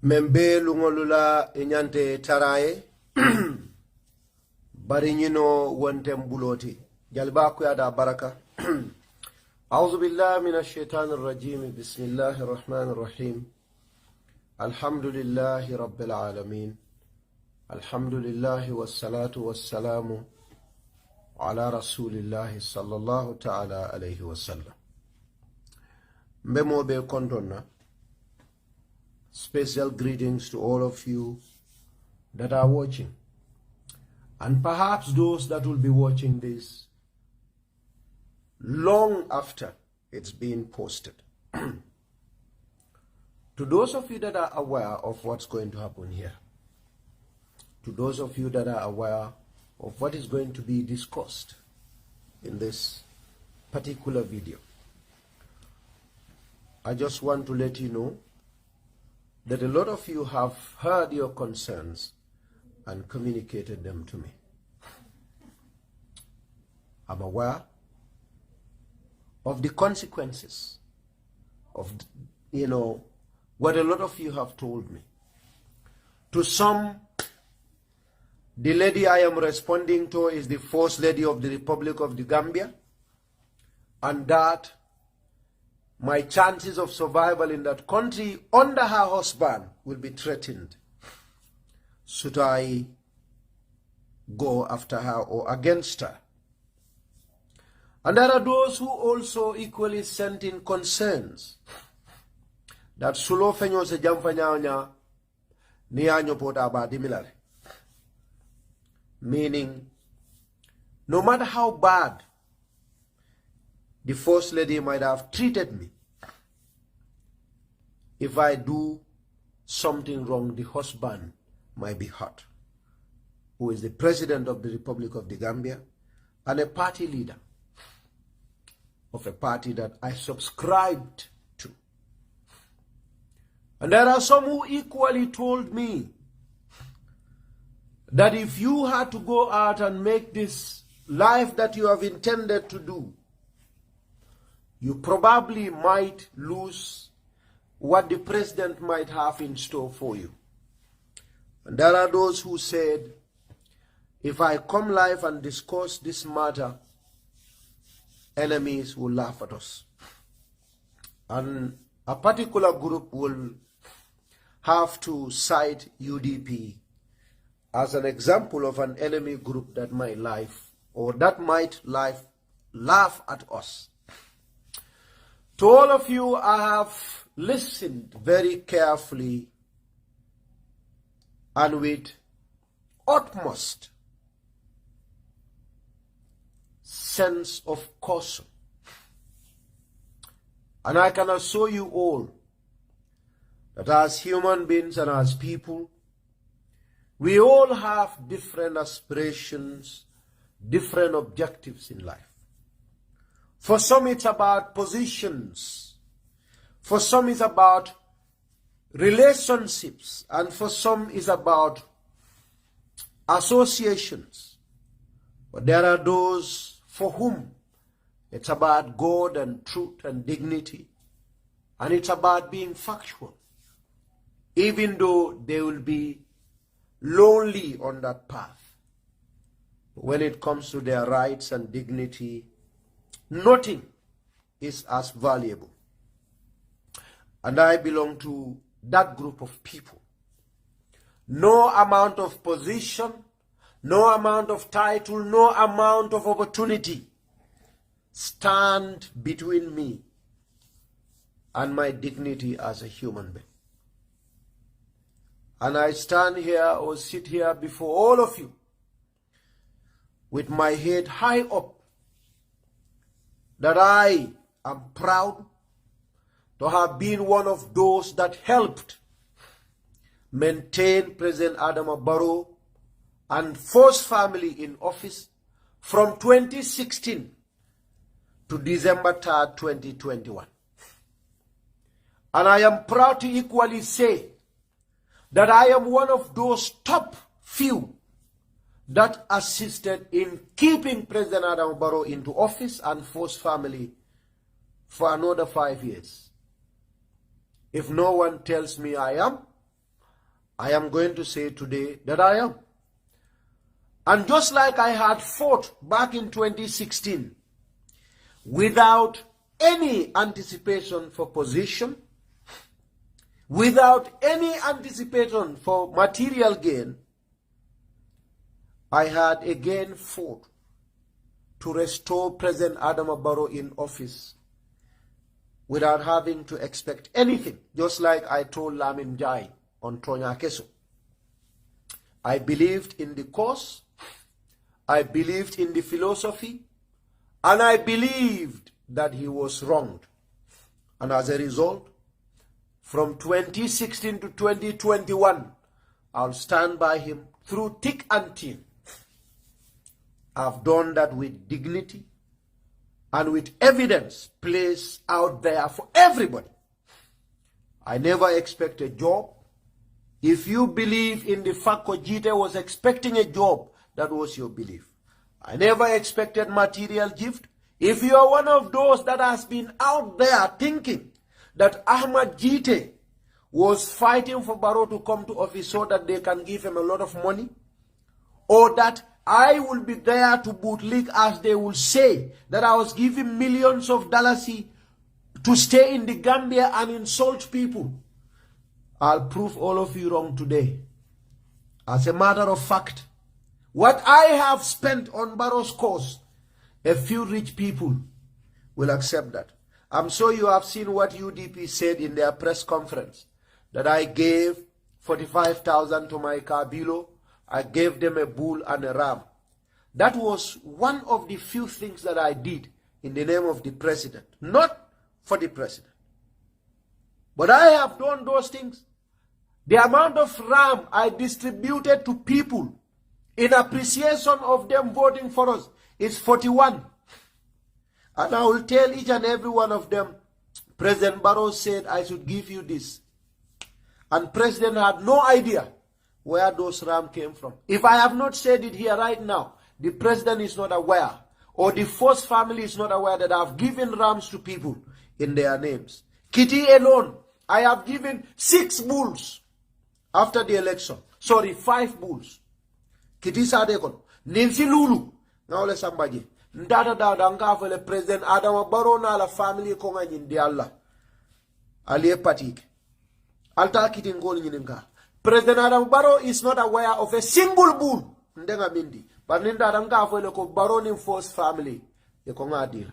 Membe lungolula inyante taraye barinyino wontem buloti jalba ku yada baraka أعوذ بالله من الشيطان الرجيم بسم الله الرحمن الرحيم الحمد لله رب العالمين الحمد لله والصلاة والسلام على رسول الله صلى الله تعالى عليه وسلم Memo be kontonna. Special greetings to all of you that are watching, and perhaps those that will be watching this long after it's been posted. To those of you that are aware of what's going to happen here, to those of you that are aware of what is going to be discussed in this particular video, I just want to let you know that a lot of you have heard your concerns and communicated them to me. I'm aware of the consequences of, what a lot of you have told me. To some, the lady I am responding to is the First Lady of the Republic of the Gambia, and that my chances of survival in that country under her husband will be threatened should I go after her or against her. And there are those who also equally sent in concerns that sulo fenyo se jamfanyanya ni anyo pota ba dimilare. Meaning, no matter how bad the First Lady might have treated me, if I do something wrong, the husband might be hurt, who is the President of the Republic of the Gambia and a party leader of a party that I subscribed to. And there are some who equally told me that if you had to go out and make this life that you have intended to do, you probably might lose what the president might have in store for you. And there are those who said, if I come live and discuss this matter, enemies will laugh at us. And a particular group will have to cite UDP as an example of an enemy group that might laugh at us. To all of you, I have listened very carefully and with utmost sense of caution. And I can assure you all that as human beings and as people, we all have different aspirations, different objectives in life. For some it's about positions, for some it's about relationships, and for some it's about associations. But there are those for whom it's about God and truth and dignity, and it's about being factual, even though they will be lonely on that path. When it comes to their rights and dignity, nothing is as valuable. And I belong to that group of people. No amount of position, no amount of title, no amount of opportunity stand between me and my dignity as a human being. And I stand here or sit here before all of you with my head high up, that I am proud to have been one of those that helped maintain President Ahamad Barrow and First Family in office from 2016 to December 3rd, 2021. And I am proud to equally say that I am one of those top few that assisted in keeping President Ahamad Barrow into office and First Family for another 5 years. If no one tells me I am, I am going to say today that I am. And just like I had fought back in 2016 without any anticipation for position, without any anticipation for material gain, I had again fought to restore President Ahamad Barrow in office without having to expect anything, just like I told Lamin Jai on Tonya Keso. I believed in the cause, I believed in the philosophy, and I believed that he was wronged. And as a result, from 2016 to 2021, I'll stand by him through thick and thin. I've done that with dignity and with evidence placed out there for everybody. I never expect a job. If you believe in the fact Gitteh was expecting a job, that was your belief. I never expected material gift. If you are one of those that has been out there thinking that Ahamad Gitteh was fighting for Barrow to come to office so that they can give him a lot of money, or that I will be there to bootleg, as they will say, that I was giving millions of dollars to stay in the Gambia and insult people, I'll prove all of you wrong today. As a matter of fact, what I have spent on Barrow's cause, a few rich people will accept that. I'm sure you have seen what UDP said in their press conference, that I gave 45,000 to my Kabilo, I gave them a bull and a ram. That was one of the few things that I did in the name of the president, not for the president. But I have done those things. The amount of ram I distributed to people in appreciation of them voting for us is 41. And I will tell each and every one of them, President Barrow said I should give you this. And President had no idea where those rams came from. If I have not said it here right now, the president is not aware, or the first family is not aware that I have given rams to people in their names. Kitty alone, I have given 6 bulls after the election. Sorry, 5 bulls. Kitty Sadekon, Nancy Lulu, now let's somebody. Ndata da for the President Ahamad Barrow na la family konga nyindi Allah. Aliye patik. Alta kiti ngoli nyininga. President Ahamad Barrow is not aware of a single bull. Ndenga mindi. But ninda danga for the Barrow in first family. Ye konga adila.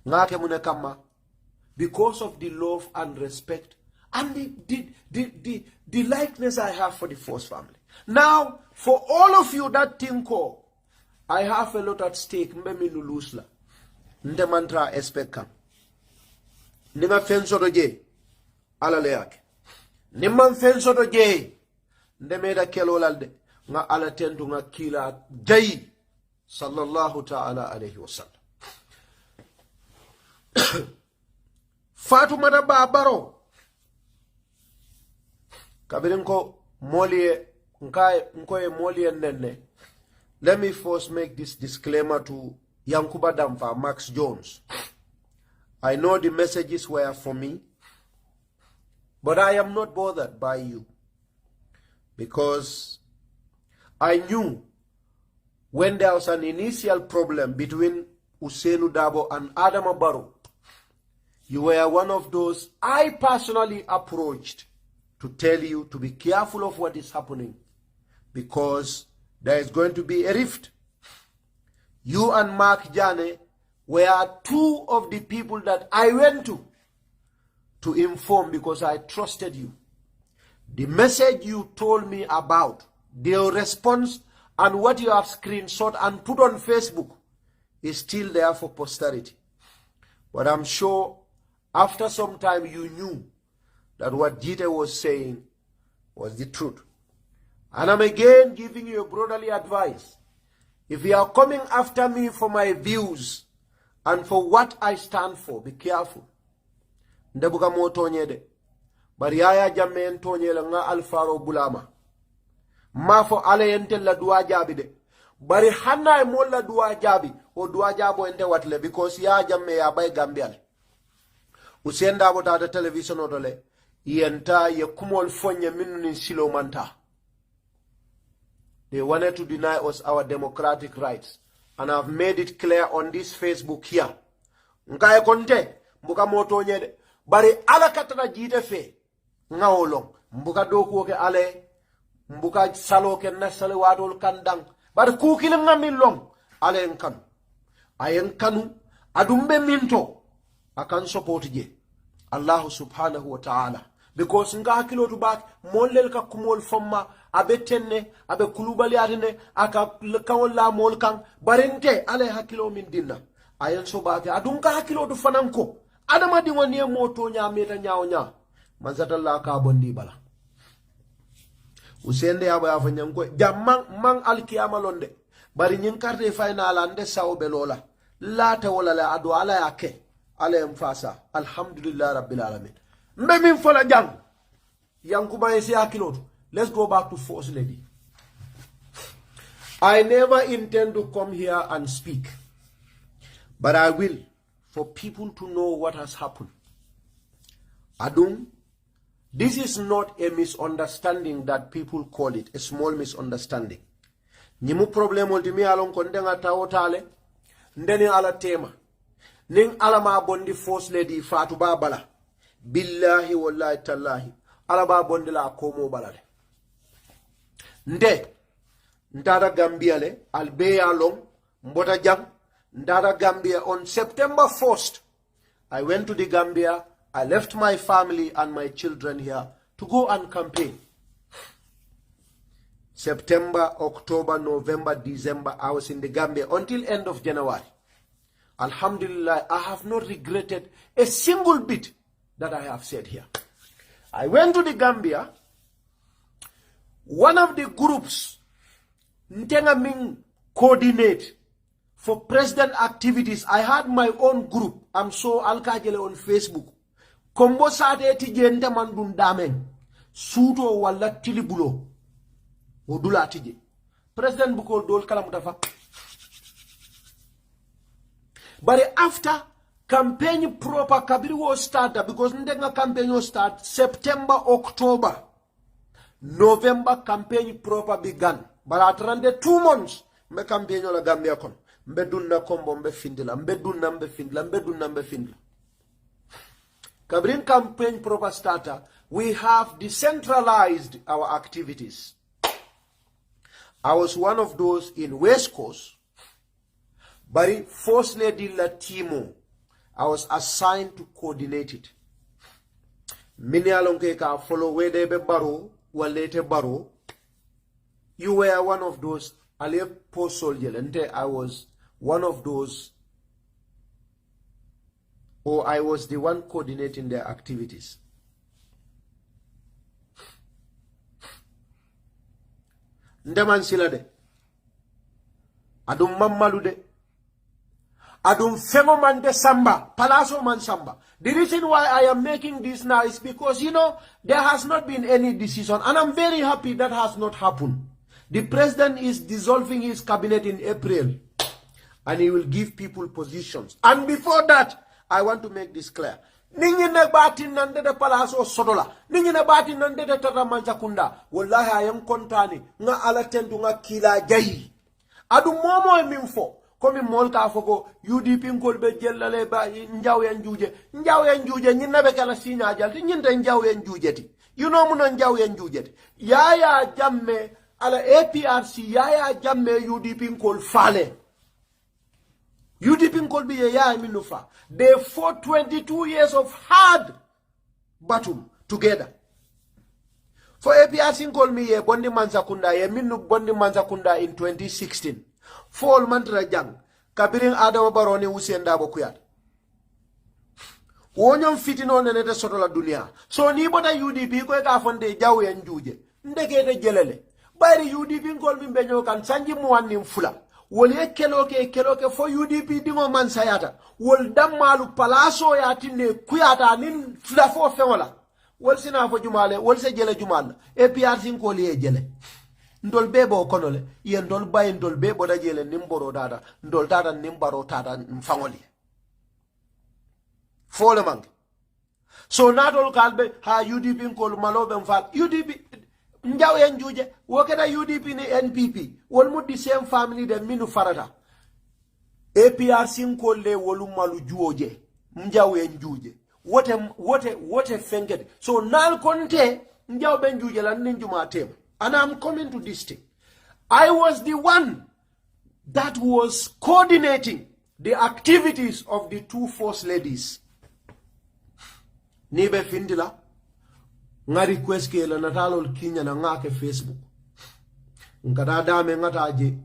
Ngake munekama. Because of the love and respect and the likeness I have for the first family. Now, for all of you that think, oh, I have a lot at stake, mbemi nulusla. Nde mantra espekam. Nima fenso doje, ala leake. Nima fenso doje, nde meda kelolalde, nga ala tendu nga kila jai, sallallahu ta'ala alayhi wa sallam. Fatoumata Bah Barrow, kabirinko molie, nkoye molie nene. Let me first make this disclaimer to Yankuba Damfa, Max Jones. I know the messages were for me, but I am not bothered by you, because I knew when there was an initial problem between Ousainou Darboe and Ahamad Barrow, you were one of those I personally approached to tell you to be careful of what is happening, because there is going to be a rift. You and Mark Jane were 2 of the people that I went to inform, because I trusted you. The message you told me about, their response, and what you have screenshot and put on Facebook is still there for posterity. But I'm sure after some time you knew that what Gitteh was saying was the truth. And I'm again giving you a brotherly advice. If you are coming after me for my views and for what I stand for, be careful. Ndebuka mo tonyede. Bari aya jamen tonyele nga alfaro bulama. Ma fo ale ente la dua jabi de. Bari hanna mo la dua jabi. O dua jabo ente watle, because ya jamme ya bay Gambian. Ousainou Darboe tata television odole. yenta ye kumol fonye minnu silo manta. They wanted to deny us our democratic rights. And I've made it clear on this Facebook here. Nkaye konte, mbuka moto nyede. Bari ala katana jite fe. Nga olong. Mbuka doku ke ale. Mbuka salo ke nasale wadol kandang. Bari kukile nga milong. Ale nkanu. Aye nkanu. Adumbe minto. Akan support je. Allah subhanahu wa ta'ala. Because nga hakilo tu bak. Molel ka kumol fomma. Abe tenne, abe kulubali adine, aka kawon la mol kang, barente ale hakilo min dinna. Ayen so bake, adunka hakilo du fananko. Adama di wanye moto nya meta nyao nya. Manzata la ka bondi bala. Usende aba ya fanyanko, jamang mang alkiyama londe. Bari nyinkarte final ande sao belola. Lata wala la adu ala yake. Ale mfasa. Alhamdulillah rabbil alamin. Mbe min fola jang. Yankuma yesi hakilo tu. Let's go back to First Lady. I never intend to come here and speak. But I will, for people to know what has happened. Adum, this is not a misunderstanding that people call it, a small misunderstanding. Nimu problem ultimi alon kondenga taotale, ndeni ala tema. Ning alama bondi First Lady Fatoumata Bah Barrow. Billahi wallahi tallahi. Alaba bondi la komo balale. Nde ndara Gambia le albeya long mbota jam ndara Gambia on September 1st. I went to the Gambia. I left my family and my children here to go and campaign. September, October, November, December, I was in the Gambia until end of January. Alhamdulillah, I have not regretted a single bit that I have said here. I went to the Gambia. One of the groups Ntenga Ming coordinate for president activities. I had my own group. I'm so alkajele on Facebook. Kombo sate tije nte mandun damen. Suto wala tilibulo. Odula tije. President Bukol dol kalamutafa. But after campaign proper kabiri was started, because ndenga campaign was start September, October. November campaign proper began. But at around 2 months, me campaign la Gambia kon. Mbe dunna kombo mbe findila. Mbe dunna mbe findila. Mbe dunna mbe findila. Kabrin campaign proper starter, we have decentralized our activities. I was one of those in West Coast. But First Lady Latimo, I was assigned to coordinate it. Mini alonke ka follow Wedebe Barrow. Walete Barrow, you were one of those Alep post soldier, and I was one of those, or I was the one coordinating their activities. Ndeman silade, adum mammalude, adum femo man de samba, palaso man samba. The reason why I am making this now is because, there has not been any decision. And I'm very happy that has not happened. The president is dissolving his cabinet in April. And he will give people positions. And before that, I want to make this clear. Ningi na batin nande de palaso sodola. Ningi na batin nande de tata manjakunda. Wallahi ayam kontani. Nga ala tendu nga kila jayi. Adu momo minfo. Komi molka foko UDP ngolbe jellale ba njaw yan juje nyina be kala sinya jalti nyinta njaw yan jujeti muno njaw yan jujeti yaya jamme ala APRC yaya jamme UDP ngol fale UDP ngol bi yaya minufa. They fought 22 years of hard battle together. For APRC ngol mi ye bondi manzakunda ye minu bondi manzakunda in 2016. Fall mantra jang kabirin Adama Barrow ni usenda bokuyat wonyom fitino nenete soto la dunia so ni bota UDP ko ka fonde jaw en juje ndekete jelele bari UDP ngol mi beño kan sanji mu wanni fula wole keloke fo UDP dingo man sayata wol dammalu palaso ya tinne kuyata nin fula fo fewola wol sina fo jumale wol se jele jumal APRC ngol ye jele ndol bebo konole ye ndol bay ndol bebo da jele nimboro dada ndol dada nimbaro tada mfangoli fole mangi So not all kalbe ha UDP kol malobe mfal UDP njaw en juje woketa UDP ni NPP wol mu the same family de minu farata APRC kol le wolu malu juoje njaw en juje wote fenged so nal konte njaw ben juje lan ninjuma tem and I'm coming to this thing. I was the one that was coordinating the activities of the two first ladies. Nibe findila nga request ke la natalol kinya na nga ke Facebook. Ngada dame ngataje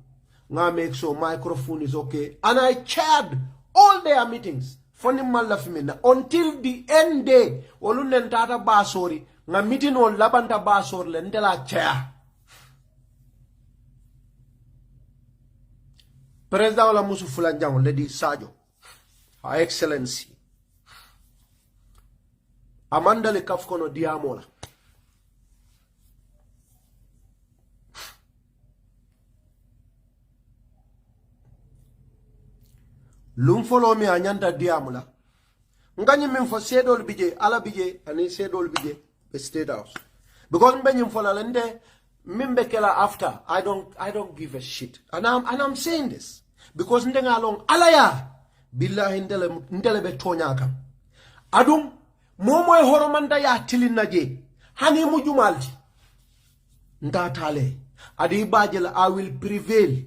nga make sure microphone is okay. And I chaired all their meetings foni malla fimina until the end day olunen tata basori nga meeting on labanta basor le ndela chair. President wala musu fulanjang Lady Sajo, Her Excellency Amanda le kafkono diamola lum follow me anyanta diamola ngani min fo sedol bije ala bije ani sedol bije be state house because mbenyim fola lende mimbe kela after I don't give a shit and I'm saying this because ndenga long alaya billahi ndele be tonyaka adum momo e horomanda ya tilinna je hani mujumalti ndatale adi bajela I will prevail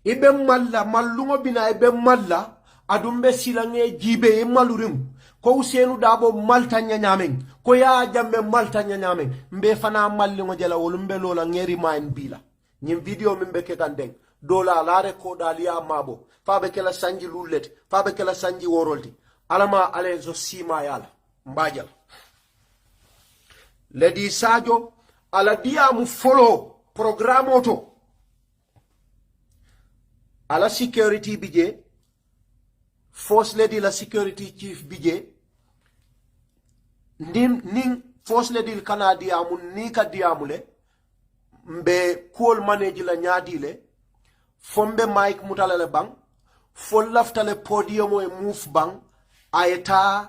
ibe malla mallungo bina ibe malla adum be silange jibe e malurim ko usenu dabo malta nyanyamen ko ya jambe malta nyanyamen mbe fana mallingo jela wolumbe lola ngeri main bila nyim video mimbe ke kandeng dola lare ko dalia mabo fabe kala sanji lulet fabe kala sanji worolti alama alezo sima yala mbajal Lady Sajo ala dia mu follow programme auto ala security bije First Lady la security chief bije ning First Lady kana diamu ni ka diamule mbe cool manage la nyadile fombe mic mutalale bang fo laftale podium e move bang ayeta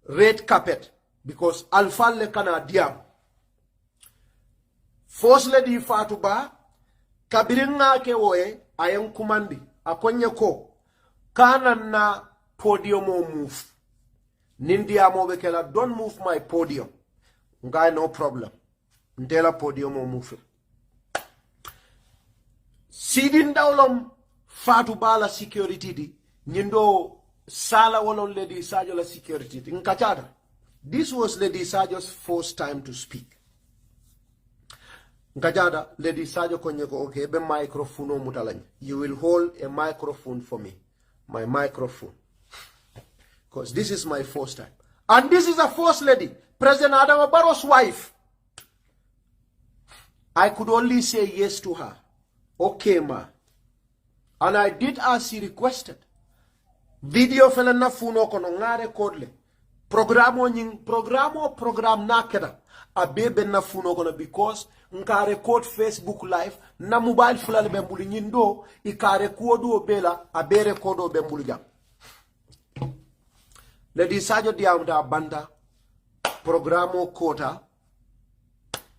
red carpet because alpha le kana diam First Lady Fatoumata Bah kabiringa ke woe ayen kumandi akonye ko kana na podium o move nindia mo bekela don't move my podium ngai no problem ndela podium o move sidin dawlom Fatoumata Bah la security di nyindo sala wolon Lady Sajo la security di nkachada. This was Lady Sajo's first time to speak. Nkachada Lady Sajo konyeko okay be microphone o mutalany you will hold a microphone for me my microphone because this is my first time and this is a first lady President Ahamad Barrow's wife. I could only say yes to her. Okay ma. And I did as she requested. Video fela na funo kono ngare kodle. Program na keda. Abebe na funo kono because nka record Facebook live na mobile fulale bembuli nyindo ika record obela abe record obembuli jam. Lady Sajo diamda banda programo kota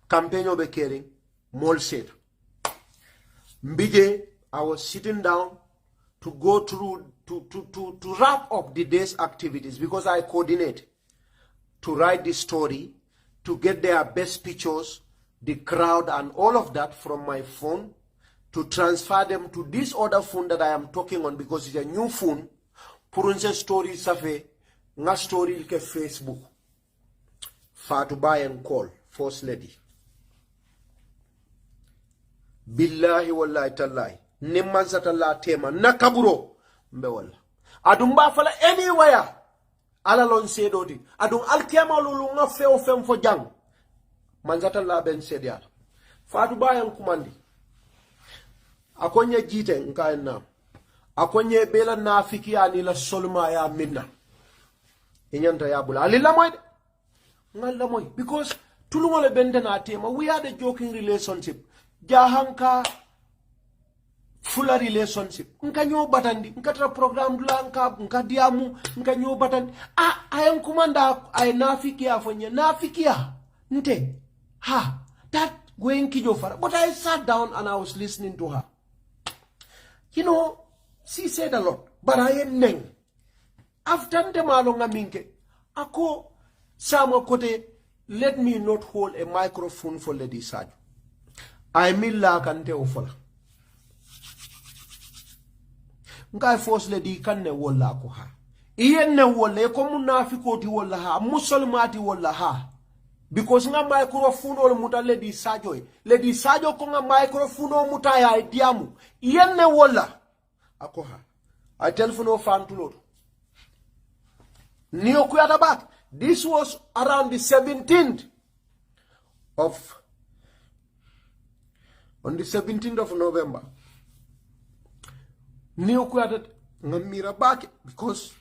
campaign obe kering mol set. Mbije I was sitting down to go through to wrap up the day's activities because I coordinate to write the story, to get their best pictures, the crowd and all of that from my phone, to transfer them to this other phone that I am talking on because it's a new phone. Purunse story safe, nga story ke Facebook. Fatoumata Bah and call, First Lady. Billahi wallahi tallahi. Nimmansata la tema nakaburo mbewala adumba fala anywhere ala lon sedodi adum alkema lulu nga feo fem fo jang manzata la ben sedia Fatoumata Bah en kumandi akonye jite nkaena akonye bela nafiki ani la solma ya minna inyanta ya bula alila moy ngalla moy because tulungole bende na tema we had a joking relationship jahanka full relationship nka nyo batandi nka tra program dula nka diamu nka nyo batandi ayam kumanda ay nafikia fonye nafikia nte ha that going kijo fara. But I sat down and I was listening to her. You know, she said a lot, but I am neng. After the malonga minke, ako samo kote, let me not hold a microphone for Lady Saju. I mean la kante ofola. Ngai force Lady kanne wala ko ha. Iye ne wala e ko munafiko di wala ha, musulmati wala ha. Because nga microphone or muta Lady Sajo. Lady Sajo ko nga microphone o muta ya diamu. Iye ne wala. Ako ha. I telephone o fan to Neo Kuyata back. This was around the 17th of on the 17th of November. Neo Kuyata ngamira back because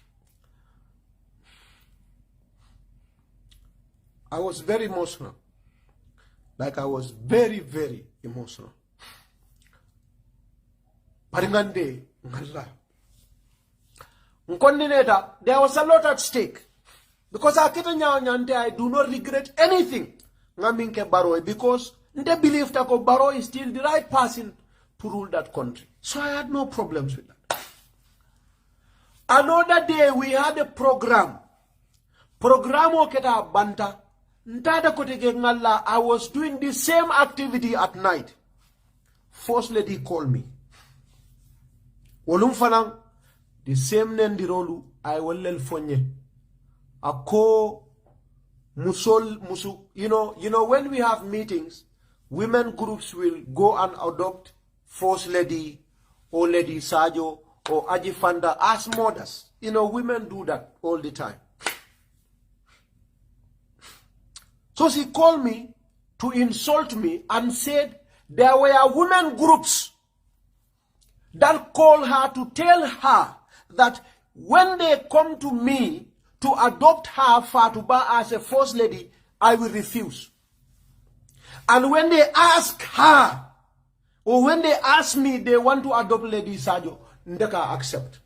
I was very emotional. Like I was very, very emotional. Paringande ngalla. There was a lot at stake. Because I do not regret anything. Because they believe that Barrow is still the right person to rule that country. So I had no problems with that. Another day we had a program. Oketa Banta. I was doing the same activity at night. First lady called me. Wolumfanang. The same nendirolu I will fonye. Ako musu. You know when we have meetings, women groups will go and adopt first lady or Lady Sajo or Ajifanda as mothers. Women do that all the time. So she called me to insult me and said there were women groups that called her to tell her that when they come to me to adopt her Fatoumata as a first lady, I will refuse. And when they ask her, or when they ask me they want to adopt Lady Sajo, ndeka accept.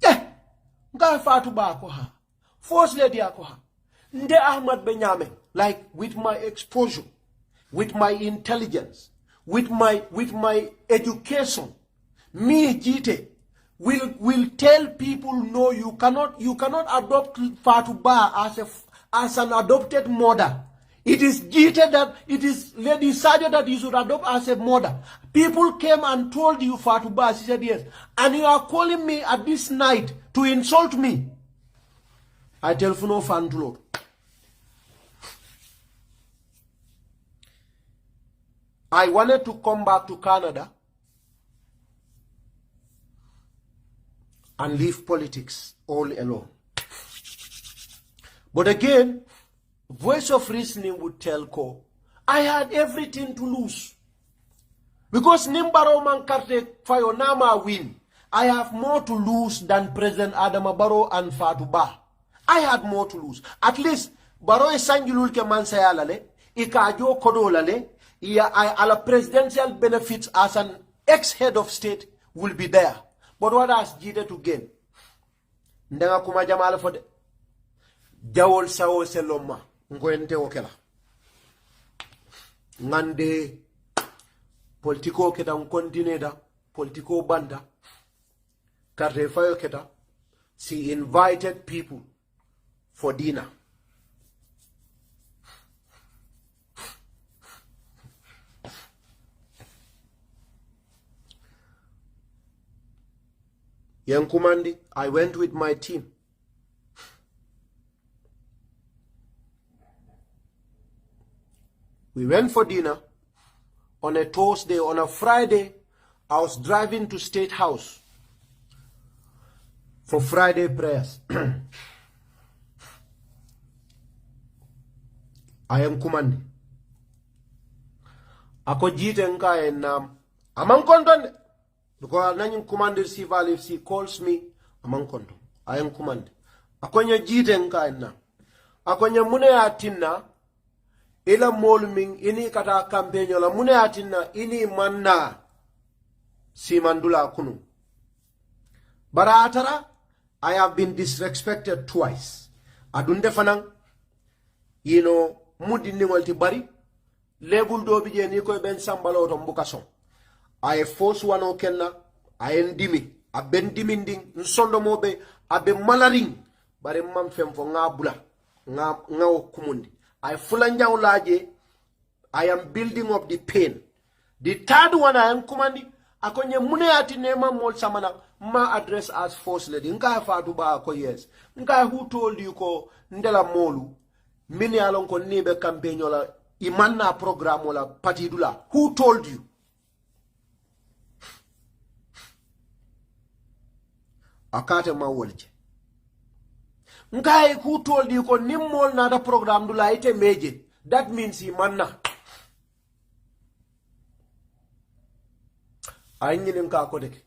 Yeah, nga Fatoumata akoha, first lady akoha. Nde Ahamad Benyame, like with my exposure, with my intelligence, with my education, me Gitteh will tell people no, you cannot adopt Fatoumata Bah as an adopted mother. It is Lady Sajo that you should adopt as a mother. People came and told you Fatoumata Bah, she said yes. And you are calling me at this night to insult me. I tell no fan to Lord. I wanted to come back to Canada and leave politics all alone. But again, voice of reasoning would tell Ko, I had everything to lose. Because Nimbaro Mankarte Fayonama win, I have more to lose than President Ahamad Barrow and Fatoumata Bah. I had more to lose. At least, Barrow is Sanjulul Kemansayalale, Ikajo Kodolale, ala presidential benefits as an ex-head of state will be there. But what has Gitteh to gain? Ndenga kuma jamala fode. Jawol sawo seloma. Ngwente okela. Ngande politiko keta unkontineda. Politiko banda. Karte fayo keta. She invited people for dinner. Young Kumandi, I went with my team. We went for dinner on a Thursday. On a Friday, I was driving to State House for Friday prayers. I am Kumandi. Ako Gitteh nka en amang konton. Because I'm commander civil, if she calls me, I'm konto. I am commander. Akonya Gitteh nka en akonya mune atinna ila molming ini kata campaign la mune atinna ini manna simandula kunu. Baratara, I have been disrespected twice. Adunde fanang, mudi ningolti bari, lebul do bije ni koy ben sambalo to mbuka son. I force wano kenna, I endimi, a ben diminding, nsondo mobe, a be malaring, bare mam fem fo nga bula, nga kumundi. I fulanja ulaje, I am building up the pain. The third one I am commanding, akonye mune ati nema mol samana, ma address as first lady. Nka Fatoumata Bah ko yes. Nka who told you ko ndela molu, mini alon ko nebe campaign ola, imanna program ola patidula. Who told you? Akate ma wolje. Nka who told you ko nimmol na da program dula ite meje. That means imanna. Ayingin nka kodeke.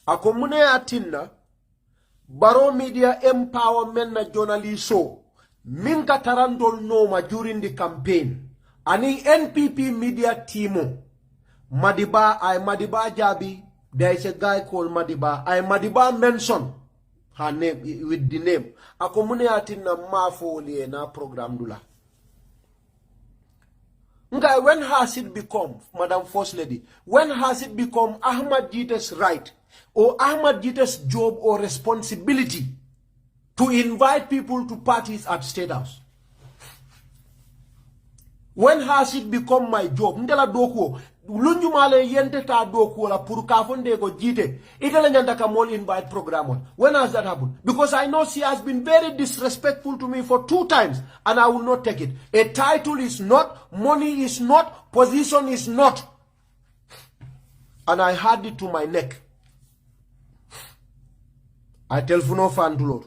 Akomune atinna Barrow Media Empowerment na journalist show minka tarandol noma during the campaign ani NPP media teamo Madiba Jabi. There is a guy called Madiba. Madiba mention her name with the name. Akomune atinna mafoli na program dula. When has it become, Madam First Lady, when has it become Ahamad Gitteh's right or Ahamad Gitteh's job or responsibility to invite people to parties at State House? When has it become my job? Ndela doko lunjumale yente ta doko la puru kafonde go Gitteh. Itala nyanda kamol invite program on. When has that happened? Because I know she has been very disrespectful to me for 2 times and I will not take it. A title is not, money is not, position is not. And I had it to my neck. I telephone fan to Lord.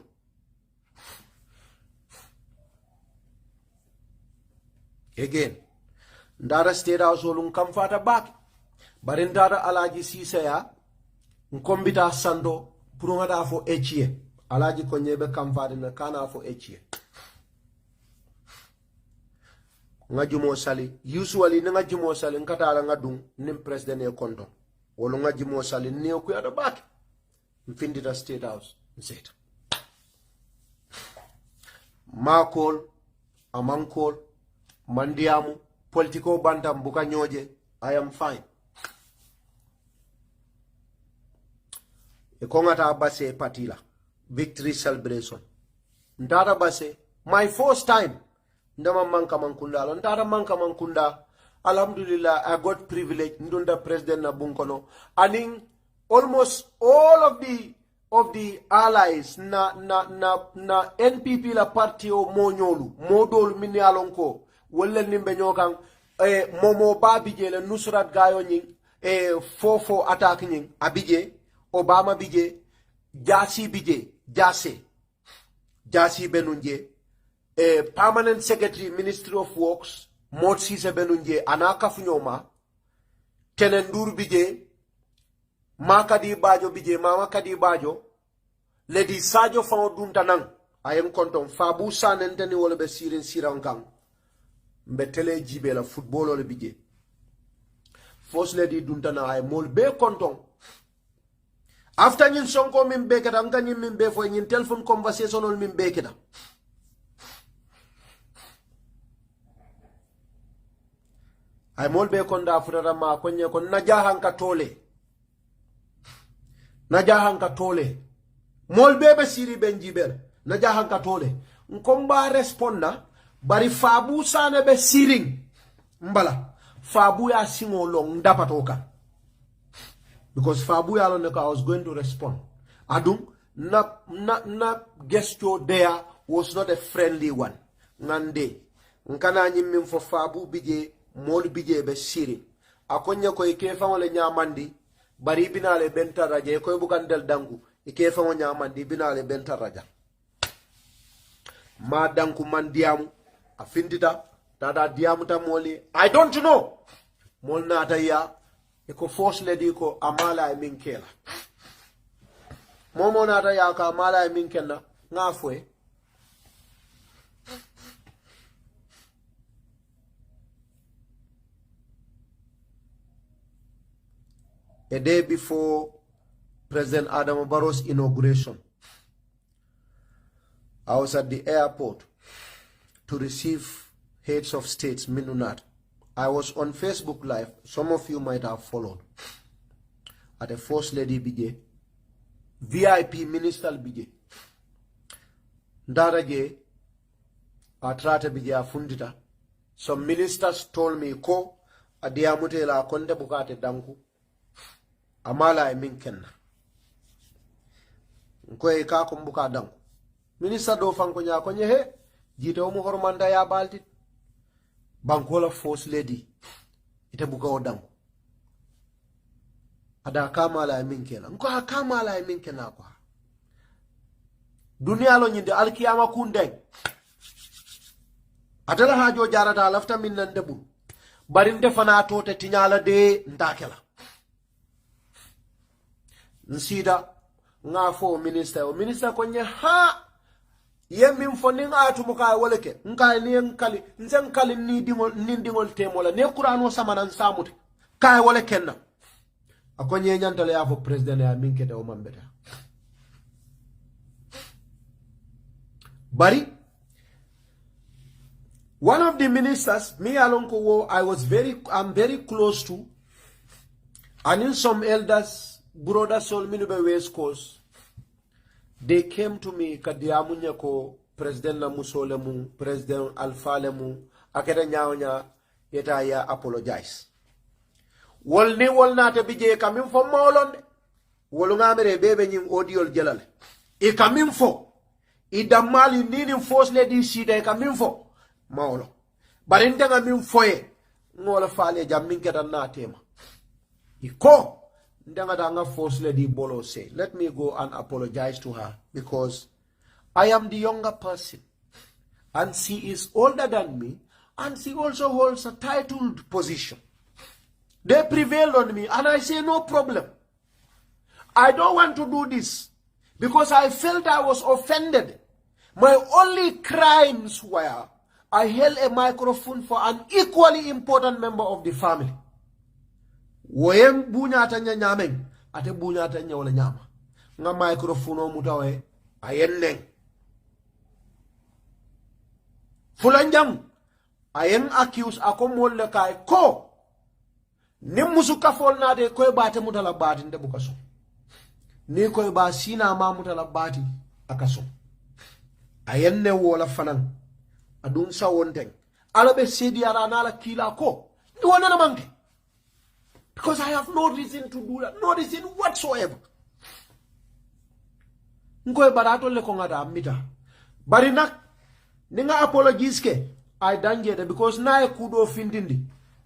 Again, ndara State House olun kamfata back. Barindara alaji sisaya nkombita sando purungada fo echie. Alaji konyebe kamfata na kana fo echie. Nga jumo sali. Usually nga jumo sali nkatala nga dung nim president e konton. Wolo nga jumo sali ni okuyada back. Mfindita State House. Nzeta. Makol, amankol, mandiamu, political bantam buka nyoje, I am fine. Ekongata base patila. Victory celebration. Ndara base. My first time. Ndama manka mankunda. Ndara manka mankunda. Alhamdulillah, I got privilege. Ndunda president na bunkono. Aning almost all of the allies na NPP la party o monyolu. Modol mini alonko. Wole nimbe nyokan momo ba bije le Nusrat gayo nying 4-4 attack nying abije Obama bije jasi bije jasi benunje permanent secretary Ministry of Works Motsise benunje anaka funyoma tenendur bije makadi bajo bije mama kadi bajo ledi sajo fa dunta nang ayem konton fabu sanenteni wala be sirin sirankang mbetele jibe la football le bije First Lady duntana ay mol be konton after nyin sonko min be kata nga nyin min be fo nyin telephone conversation ol min be kata ay mol be konda furara ma konye kon najahan ka tole mol be siri ben jiber najahan ka tole nkomba responda bari fabu sana be siring mbala fabu ya singo long dapatoka because fabu ya loneka I was going to respond adum na gesture there was not a friendly one ngande nkana nyimmin fo fabu bije mol bije be siring akonya ko ikefa wala nyamandi bari binale benta raja ko bugandel dangu ikefa wala nyamandi binale benta raja ma danku mandiamu afindita tada diamuta moli I don't know mol nata ya eko First Lady ko amala e minkela momo nata ya ka amala e minkela ngafwe a day before President Ahamad Barrow's inauguration. I was at the airport to receive heads of states, Minunat. I was on Facebook Live. Some of you might have followed. At the First Lady BJ, VIP Minister BJ. Ndaraje, atrate BJ afundita. Some ministers told me, ko, adiamute la konde bukate danku. Amala minkenna. Nkwe ka kumbuka danku. Minister do fanko nya konye he, jite omu hormanda ya balti. Bankola First Lady, ite buka odanku. Ada kamala minkena. Nko kamala minkena kwa. Dunia lo nyinde alkiyama kundeng. Atala hajo jarata lafta min nandebu. Barinde fana tote tinyala de ndakela. Nsida nga fo minister o minister konye ha yemi mfoning atu muka woleke nka ni nkali nzen kali ni dingol temola ne qur'ano samana samute kay woleke na akonye nyantale ya fo president ya minkete o mambeta bari one of the ministers me alonko wo I'm very close to, and in some elders brother sol minube West Coast, they came to me kadiamunya ko president na musole mu president alfa le mu akeda nyaonya yeta ya apologize wolni wolnata bije kamin fo mawlonde wolu ngamere bebe nyim audio jelale e kamin fo i damali nini First Lady sida e kamin fo mawlo barinde ngamin foye ngola faale jam min keda na tema iko Ndanga First Lady Bolo say, let me go and apologize to her because I am the younger person and she is older than me and she also holds a titled position. They prevailed on me and I say no problem. I don't want to do this because I felt I was offended. My only crimes were I held a microphone for an equally important member of the family. Woyem bunyata nya nyameng ate bunyata nya wala nyama nga microphone mutawe ayenneng fulanjam ayen accuse akomolle kay ko ni musuka folna de koy bate mutala bati nde bukaso ni koy ba sina ma mutala bati akaso ayenne wala fanan adun sa wonteng alabe sedi ara nala kila ko ni wona na manke. Because I have no reason to do that. No reason whatsoever. Ngoy barato le kongada amita. Barinak ninga apologies ke I danje because na e kudo findindi.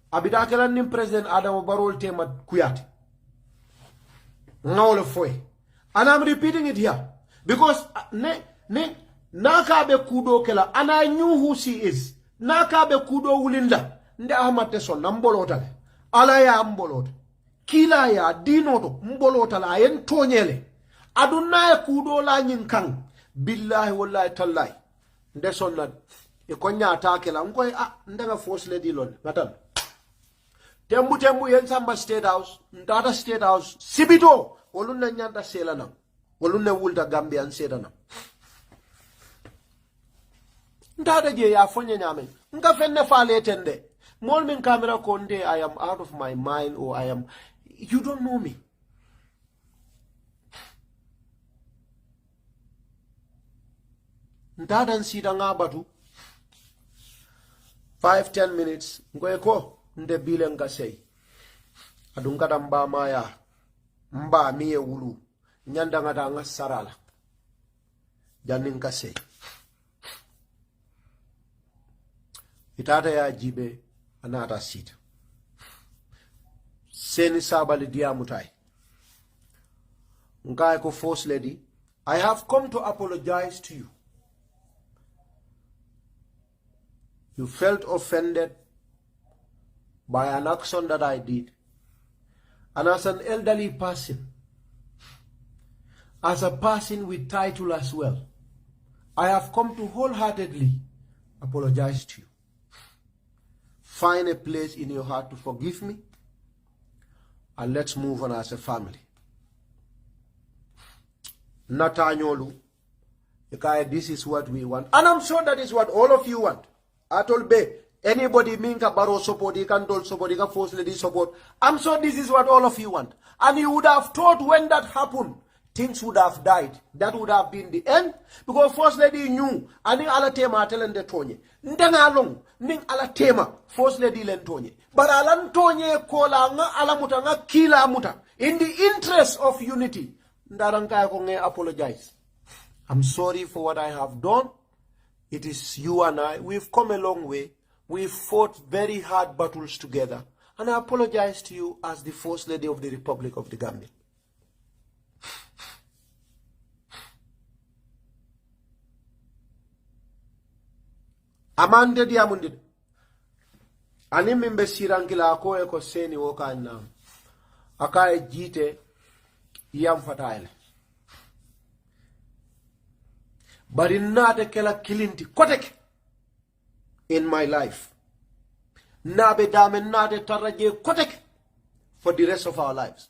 Abida kala nim President Ahamad Barrow tema kuyati. Ngawle foy. And I'm repeating it here because naka be kudo kela and I knew who she is. Naka be kudo wulinda. Nde Ahmad teson nambolotale. Ala ya mbolot kila ya dinoto mbolota la yen tonyele aduna ya kudo la nyinkang billahi wallahi tallahi nde sonna e konya atake la ngoy ndanga First Lady lon ngatan tembu yen samba State House ndata State House sibito wolunna nyanda selana wolunna wulta Gambian sedana ndada je ya fonye nyame nga fenne faale tende Molmin camera konde, I am out of my mind or you don't know me. Ndadan sida nga batu 5-10 minutes ngoy ko nde bile nga sey adungada mba maya mba miye wulu nyanda ngada nga sarala janin ka sey itata ya jibe anata sita seni sabali dia mutai ngai ko First Lady, I have come to apologize to you. You felt offended by an action that I did, and as an elderly person, as a person with title as well, I have come to wholeheartedly apologize to you. Find a place in your heart to forgive me and let's move on as a family. Natanyolu, this is what we want. And I'm sure that is what all of you want. I told Be, anybody Minka Barrow support, he can tell support, he can force lady support. I'm sure this is what all of you want. And you would have thought when that happened, things would have died. That would have been the end. Because First Lady knew, and ala tema telen de tonye. Ndanga long, ning ala tema, First Lady len tonye. But alan tonye kola nga ala muta nga kila muta. In the interest of unity, ndaranka konge apologize. I'm sorry for what I have done. It is you and I. We've come a long way. We've fought very hard battles together. And I apologize to you as the First Lady of the Republic of the Gambia. Amande diamundid. Ani mimbe sirankila ako eko seni woka nam. Akaye Gitteh yam fataile. But in nade kela kilinti kotek in my life. Nabe dame nade taraje kotek for the rest of our lives.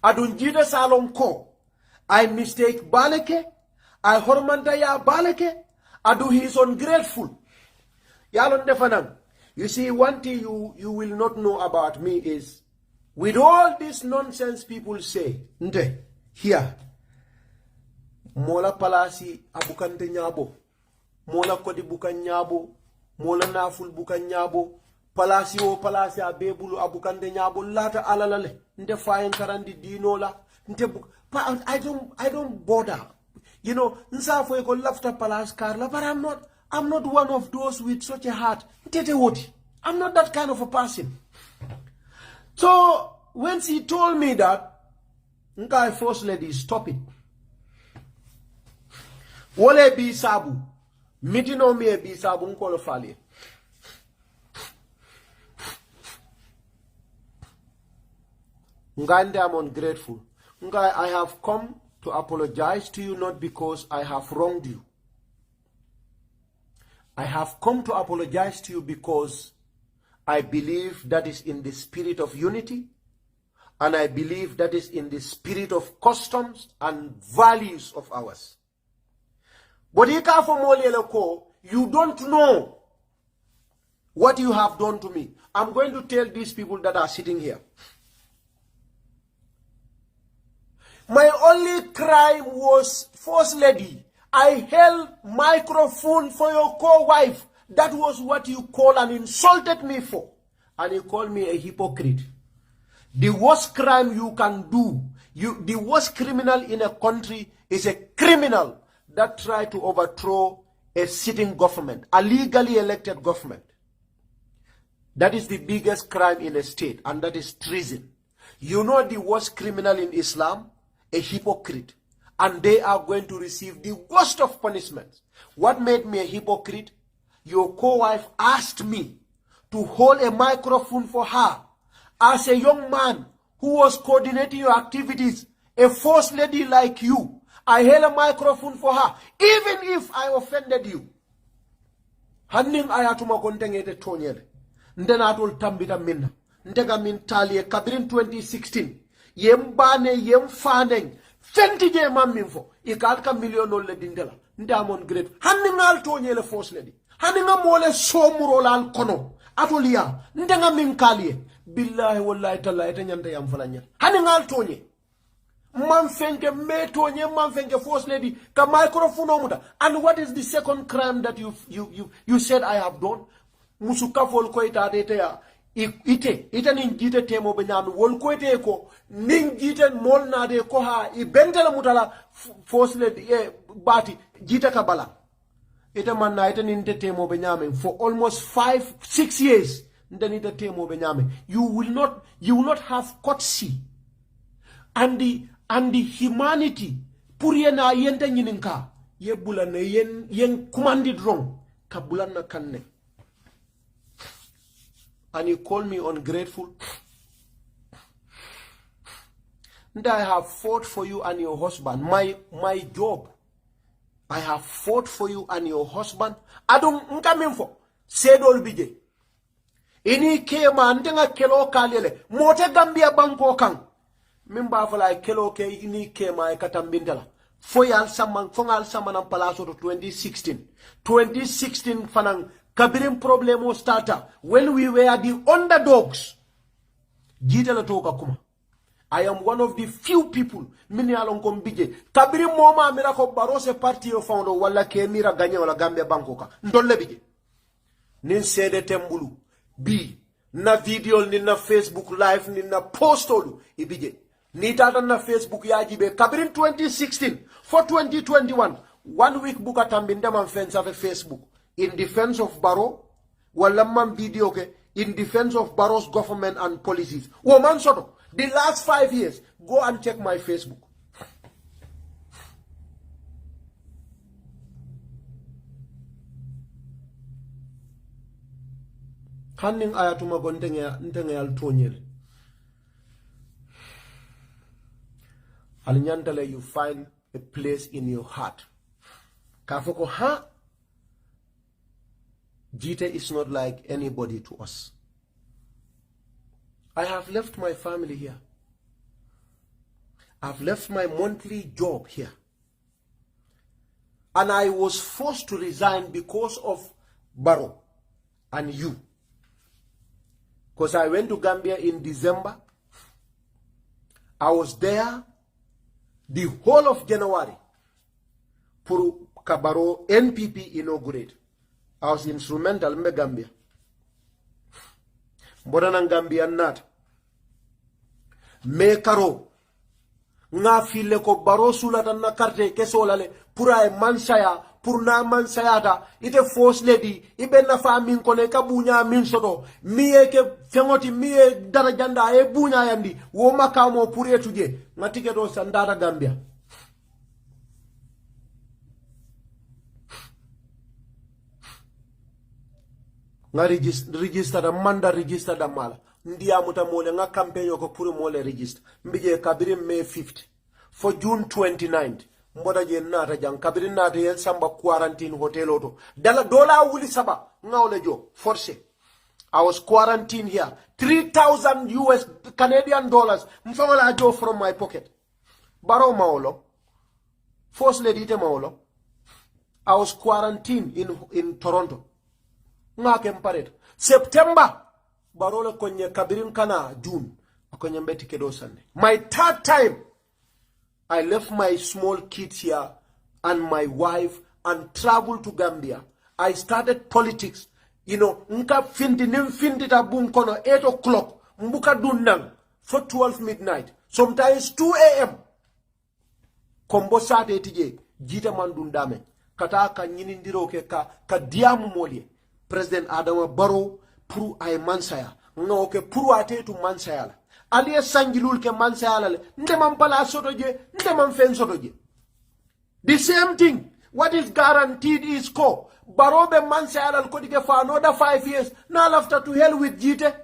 Adun Gitteh salon ko. I mistake baleke. I hormanta ya baleke. Adu he is ungrateful. Yalon defanam. You see, one thing you will not know about me is, with all this nonsense people say, nde, here, mola palasi abukante nyabo, mola kodi bukan nyabo, mola naful bukan nyabo, palasi o palasi abebulu abukante nyabo, lata alalale, nde fayen karandi dinola, nde I don't bother. You know, nsafo eko lafta palas karla, but I'm not one of those with such a heart. I'm not that kind of a person. So when she told me that, Nkai First Lady, stop it. Wole bi sabu. Mitino me bi sabu nkolo fali. Ngande, I'm ungrateful. Nkai, I have come to apologize to you not because I have wronged you. I have come to apologize to you because I believe that is in the spirit of unity, and I believe that is in the spirit of customs and values of ours. But you don't know what you have done to me. I'm going to tell these people that are sitting here. My only crime was, First Lady, I held microphone for your co-wife. That was what you call and insulted me for. And you call me a hypocrite. The worst crime you can do, the worst criminal in a country is a criminal that tried to overthrow a sitting government, a legally elected government. That is the biggest crime in a state, and that is treason. You know the worst criminal in Islam? A hypocrite. And they are going to receive the worst of punishments. What made me a hypocrite? Your co-wife asked me to hold a microphone for her. As a young man who was coordinating your activities, a First Lady like you, I held a microphone for her, even if I offended you. Hanning ayatuma kontengete tonyele. Ndena atul tambita minna. Ndega min talie kabirin 2016. Yembane yemfaneng. Fenti je maminfo. Ikalka million olle dindela. Ndamon great. Hanning al tonyele First Lady. Haninga mole somuro al kono. Atolia. Ndenga min kalie. Billahi wallahi tallahi tanyanta yamfalanya. Haninga al tonye. Manfenge metonye manfenge First Lady ka microphone omuta. And what is the second crime that you said I have done? Musuka volko ite ya ite nin Gitteh temo benyami volko ite ko nin Gitteh mol na de ko ha I bentela mutala First Lady bati Gitteh kabala ite man na ite nin temo benyami for almost 5-6 years then ite temo benyami you will not have courtesy and the humanity pour yena yenta nyininka ye bulane yen commanded wrong ka bulanna kanne. And you call me ungrateful. And I have fought for you and your husband. My job. I have fought for you and your husband. I don't come in for. Said all bije. ini kema ndenga kelo kalele mote Gambia banko kan mimba fala kelo ke ini kema e katambindala foyal samman fongal samman palaso to 2016 fanang kabirim problemo starter when we were the underdogs jitala toka kuma. I am one of the few people mini alonko mbije kabiri moma mira ko barose party o foundo wala ke mira ganya wala Gambia bankoka ndolle bije nin sede tembulu bi na video ni na Facebook live ni na postolu ibije ni tata na Facebook yajibe kabiri 2016 for 2021 1 week buka tambinde man fence of Facebook in defense of Barrow wala man video ke in defense of Barrow's government and policies woman soto the last 5 years, go and check my Facebook. Handing ayatuma ntenge al tonyel. Alinyantale, you find a place in your heart. Kafoko ha? Gitteh is not like anybody to us. I have left my family here. I've left my monthly job here. And I was forced to resign because of Barrow and you. Because I went to Gambia in December. I was there the whole of January for Barrow NPP inaugurate. I was instrumental in Gambia. Mbodana Gambia nat me karo nga file ko Barrow sulata na karte kesolale pura e mansaya purna mansayata ite force lady ibe na famin kone ka bunya min soto miye ke fengoti miye darajanda e bunya yandi wo makamo pure tuje matike do sandara Gambia nga register da manda register da mala ndiya muta mole nga campaign ko pour mole register mbije kabiri May 5th for June 29th mboda je nata jang kabiri nata yen samba quarantine hotel oto dala dola wuli saba ngawle jo forcé. I was quarantined here 3,000 US Canadian dollars mfamala jo from my pocket. Barrow maolo force lady te maolo. I was quarantined in Toronto. September Barrow konye kabirim kana June akonye mbeti kedo Sunday. My third time I left my small kids here and my wife and traveled to Gambia. I started politics. You know, nka findi ta bunkono 8 o'clock mbuka dunang for 12 midnight. Sometimes 2 a.m. Kombo sate tije Gitteh mandundame kata ka nyinindiro ke ka diamu molie. President Adama Barrow pour ay mansaya ngo ke pour ate tu mansaya la ali sangilul ke mansaya la ndemam pala soto je ndemam fen soto je the same thing what is guaranteed is ko Barrow be mansaya la ko dige for another 5 years now after to hell with Gitteh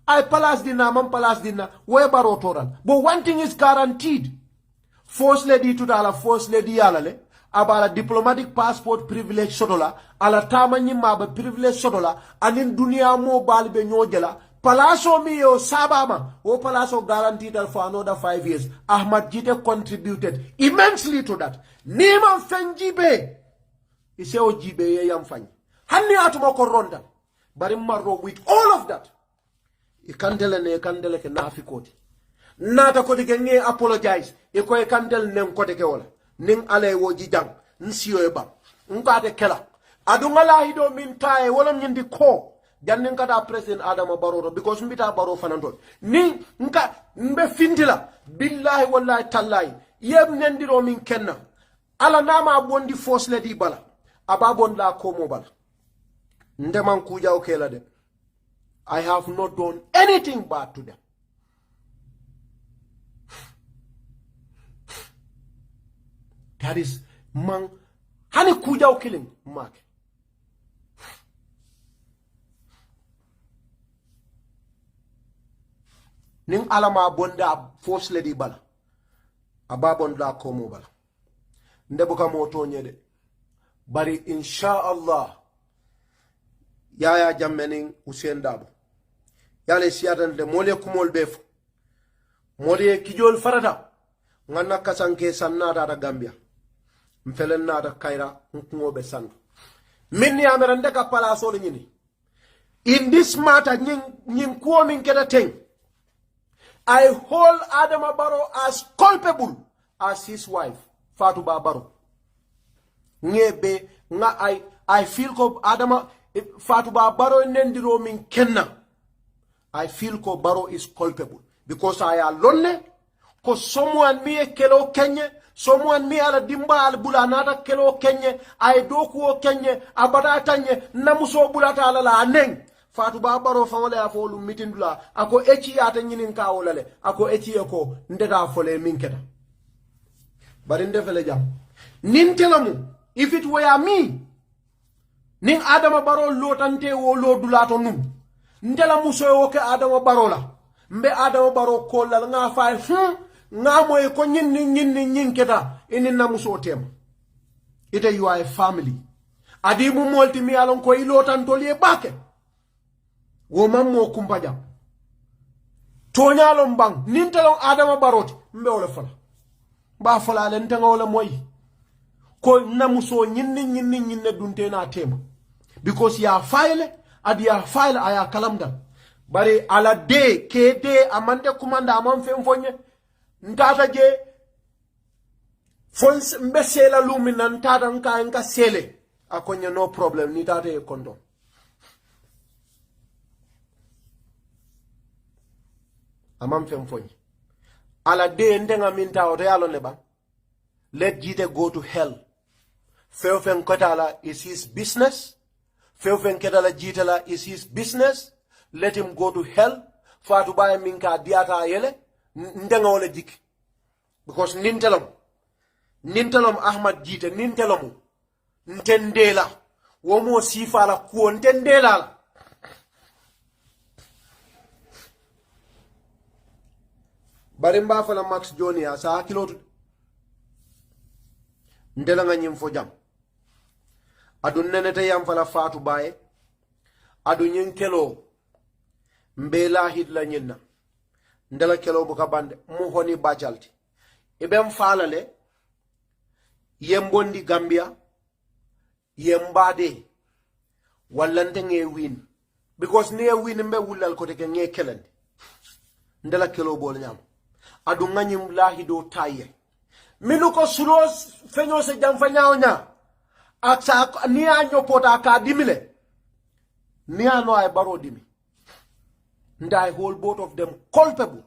I palace dina mam palace dina we Barrow toral but one thing is guaranteed force lady to dala force lady yala le abala diplomatic passport privilege sodola ala tamanyi maba privilege sodola anin dunia mo balbe nyojela palaso mi yo sabama o palaso guaranteed for another 5 years. Ahamad Gitteh contributed immensely to that. Nima fenjibe ise o jibe ye yam fanyi hanni atuma ko ronda bari marro with all of that ikandele ke nafikoti nata ko dige nge apologize e ko e kandel nen ko de wala ning ale woji jang nsiyo e bam ngade kela adunga lahido min tae wala nyindi ko jannin kata president Adama Barrow because mbita Barrow fanantol ni nka mbe findila billahi wallahi tallahi yeb nendiro min kenna ala nama bondi force le di bala ababon la ko mo bala ndeman kuja o kela de I have not done anything bad to them. That is man hani kuja o killing mark. Ning alama bonda force lady bala ababon la ko mo bala ndebo ka mo to nyede bari inshallah Yaya Jammening Hussein Dabo yale siatan de mole kumol bef mole kijol farata ngana kasanke sanna da Gambia mfelen na da Kaira ngobe sang minni amerande ka palaso nyini in this matter nyin ko min keda ten I hold Adama Barrow as culpable as his wife Fatoumata Bah Barrow ngebe nga I feel ko Adama Fatoumata Bah Barrow nendiro min kenna I feel ko Barrow is culpable because I alone ko someone me kelo kenye someone me ala dimba al bulanata kelo kenye I doku o kenye abada tanye namuso bulata ala la neng Fatoumata Bah Barrow fawle afolu mitindula ako echi ata nyinin ka wolale ako echi ko ndeta fole minketa barinde fele jam nintelamu if it were me ning Adama Barrow lotante wo lodulato num ndela muso wo ke Adama Barrow la mbe Adama Barrow ko la nga fay nga moy ko nyin keta inina muso tema ite you are a family adi mu molti mi alon ko ilotanto le bake wo mammo kumpaja tonyalon bang nintelon Adama Barrow mbe wala fala ba fala len tanga wala moy ko namuso nyinne dunte na tema because ya file adi ya file aya kalamda bari ala de kede amande kumanda amam fem fonye ndata je fons mbesela lumina ntata nka sele akonye no problem ni tata e kondo amam fem fonye ala de ndenga minta o yalo leba let Gitteh go to hell Feufen Kotala is his business. Feufen Ketala Gitteh is his business. Let him go to hell. Fatouba minka diata yele. Ndenga ole dik. Because nintelom Ahamad Gitteh nintelomu. Ntendela. Womo sifala kuo ntendela. Barimba fala Max Jonia sa kilotu. Ndela nga nyimfo jam. Adun nenete yam fala Fatou Baye adu nyin kelo mbela hidla nyinna ndela kelo buka bande mu honi bacalti ibem falale yembondi Gambia yembade wallante nge win because ne win mbe wulal ko teke nge kelande ndela kelo bol nyam adu nganyim lahido taye minuko suros fenyo se jam fanyao nya aksa ni anyo pota ka dimile ni ano ay Barrow dimi ndai hold both of them culpable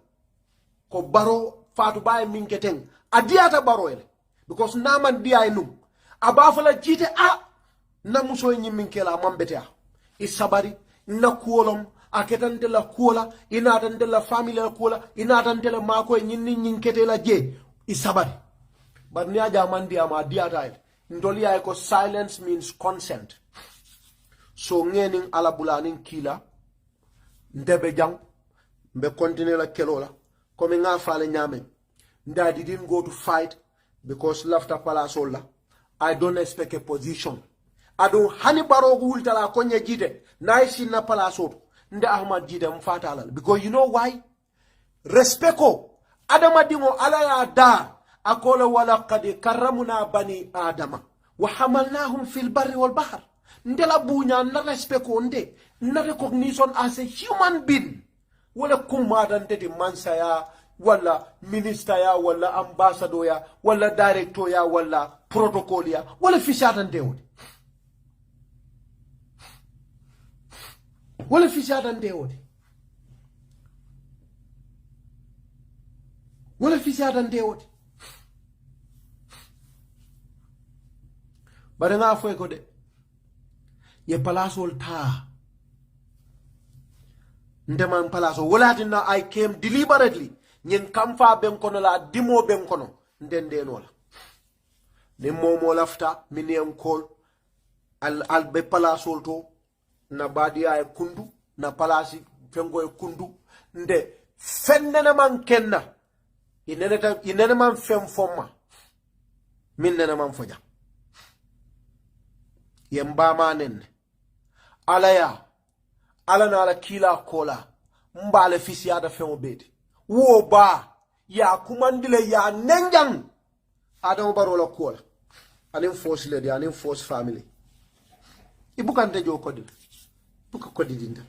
ko Barrow Fatou Baye minketeng adiata Barrow ele because naman di ay num abafala Gitteh na muso nyi minkela mambetea isabari na kuolom aketante la kuola inatante la family la kuola inatante la mako nyinkete la je isabari but ni aja mandi ama diata ele ndoli ay ko silence means consent so ngening ala bulanin kila ndebe jang mbe continue la kelola comme nga fale nyame nda didn't go to fight because lafta palasola I don't expect a position adu hani Barrow wulta la konye Gitteh naisi na palasot nda Ahamad Gitteh mfata ala because you know why respecto Adama dingo ala ya da akola wala qad karramna bani adama wa hamalnahum fil barri wal bahr ndela bunya na respecto nde na recognition as a human being wala kumada ndeti mansa ya wala minister ya wala ambassador ya wala director ya wala protocol ya wala fishata ndewode wala fishata ndewode wala fishata ndewode bare nga foy ko de ye palasol ta ndeman palaso walatina I came deliberately nyen kamfa ben kono la dimo ben kono ndendeno la ne momo lafta miniyam kol al be palasol to na badia e kundu na palasi fengo e kundu nde fennena man kenna inene man fem fomma min nena man foja yemba manen alaya alana ala kila kola mbale fisi ada fengo beti wo ba ya kumandile ya nenjang Adam Barrow la kola anin force lady anin force family ibukante jo kodi buka kodi dinda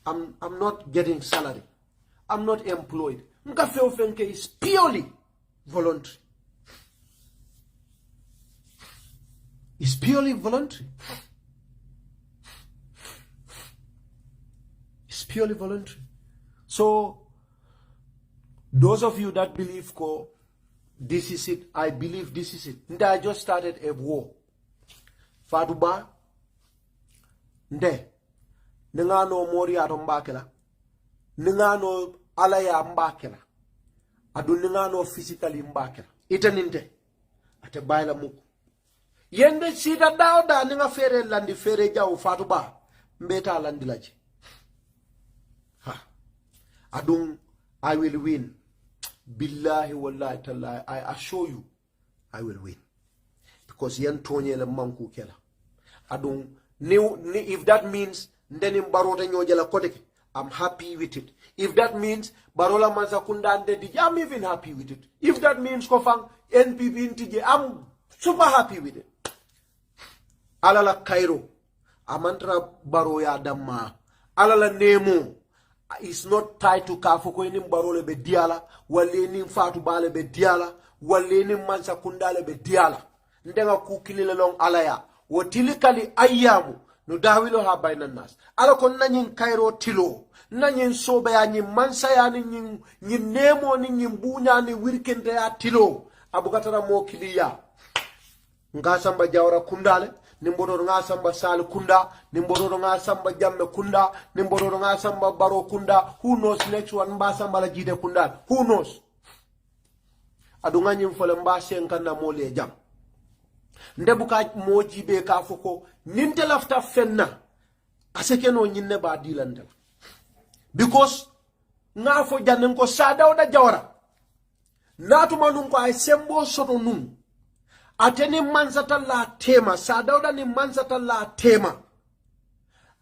I'm not getting salary. I'm not employed. Mkafeo fenke is purely voluntary. It's purely voluntary. It's purely voluntary. So, those of you that believe this is it, I believe this is it. Nde I just started a war. Fatoumata nde ningano mori ato mbakela ningano alaya mbakela adu ningano physically mbakela itaninte ate bayla muku yende sita dawda ninga fere landi fere jaw Fatoumata mbeta landi laji ha adun I will win billahi wallahi tallahi I assure you I will win because yen tonye le manku kela adun if that means ndeni Barrow nyojela kodeke I'm happy with it. If that means Barola Manzakunda and I'm even happy with it. If that means Kofang NPP Ntije, I'm super happy with it. Alala Cairo, Amantra Baroya Dama, Alala Nemo is not tied to Kafoko in Barole be diala, Walenim Fatu Bale be diala, Walenim Manzakunda be diala. Ndenga kukili long alaya, Watilikali ayamu. No dawilo ha bayna nas ala kon nanyin Cairo tilo nanyin sobe ya nyi mansa ya nyi nemo ni bunya ni wirkende ya tilo abukatara mo kiliya nga samba jawra kundale ni mbodoro nga samba sal kunda ni mbodoro nga samba jamme kunda ni mbodoro nga samba Barrow kunda who knows next one mba samba la jide kunda who knows adunga nyim fole mba senkana mo le jam ndebuka moji be ka foko ninte lafta fenna aseke no nyinne ba dilandel because nga fo jannen ko Dawda Jawara natu manun ko ay sembo soto nun ateni mansata la tema Dawda ni mansata la tema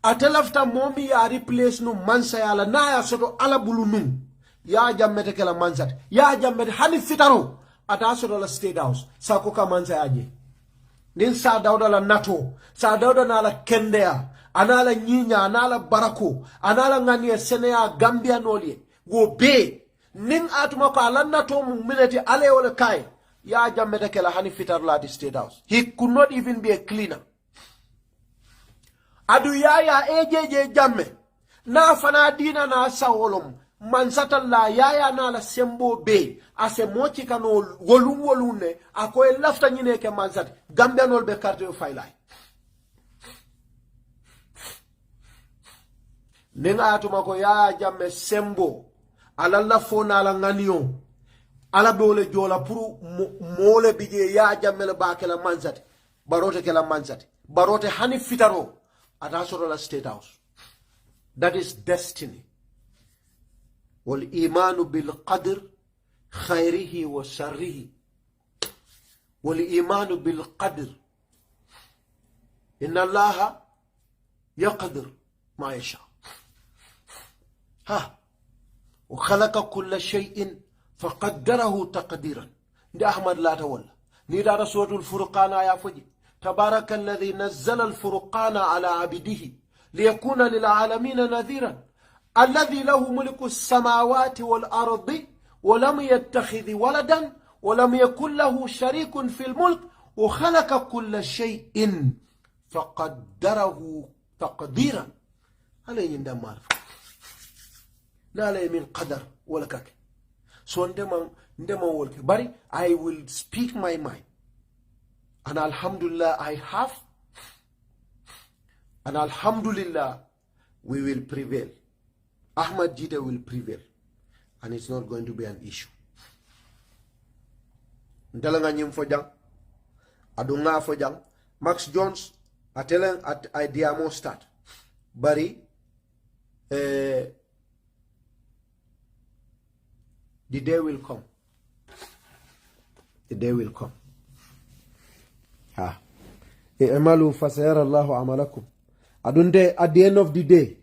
atelafta momi ya replace no mansa yala na ya soto ala bulu nun ya jammete kala mansat ya jammete hani fitaro ata soto la State House sako ka mansa yaje nin Dawda la nato Dawda na la kendea anala nyinya anala barako anala ngani senea Gambia nolie wo be nin atuma ko ala nato mu minati ale wala kai ya jammete kala hani fitar la di State House he could not even be a cleaner adu ya ejeje jamme na fana dina na sawolom mansata la yaya na la sembo be ase mochi kano wolune akoy lafta nyine ke mansat Gambia nol be carte faylay nenga atuma ko ya jamme sembo ala la fona la nganiyo ala dole jola pour mole bije ya jamme la bakela mansat barote kala mansat barote hani fitaro atasoro la State House that is destiny والإيمان بالقدر خيره وشره والإيمان بالقدر إن الله يقدر ما يشاء وخلق كل شيء فقدره تقديرا ده أحمد لا تولى نيدا سورة الفرقان يا فجي تبارك الذي نزل الفرقان على عبده ليكون للعالمين نذيرا الذي له ملك السماوات والأرض ولم يتخذ ولدا ولم يكن له شريك في الملك وخلق كل شيء فقدره تقديرا هل يندم معرفة لا لا من قدر ولا كك so ndema wolke bari I will speak my mind and alhamdulillah I have and alhamdulillah we will prevail. Ahamad Gitteh will prevail and it's not going to be an issue. Ntalanga nyim fojang adunga fojang Max Jones atelang at ideamo start bari the day will come. The day will come. اعملوا فسيرى الله عملكم adunde at the end of the day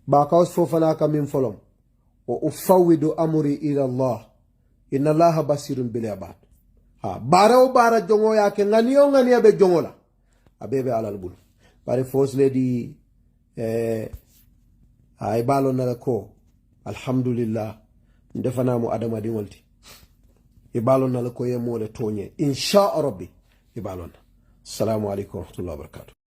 ba kawas fofana ka min folom wa ufawidu amri ila Allah inna Allah basirun bil ibad ha bara o bara jongo yake ngani be jongola abebe alal bul bari fos lady ay balon na ko alhamdulillah ndefana mu adama di wolti ibalon na ko yemole tonye insha rabbi ibalon assalamu alaikum wa rahmatullahi wa barakatuh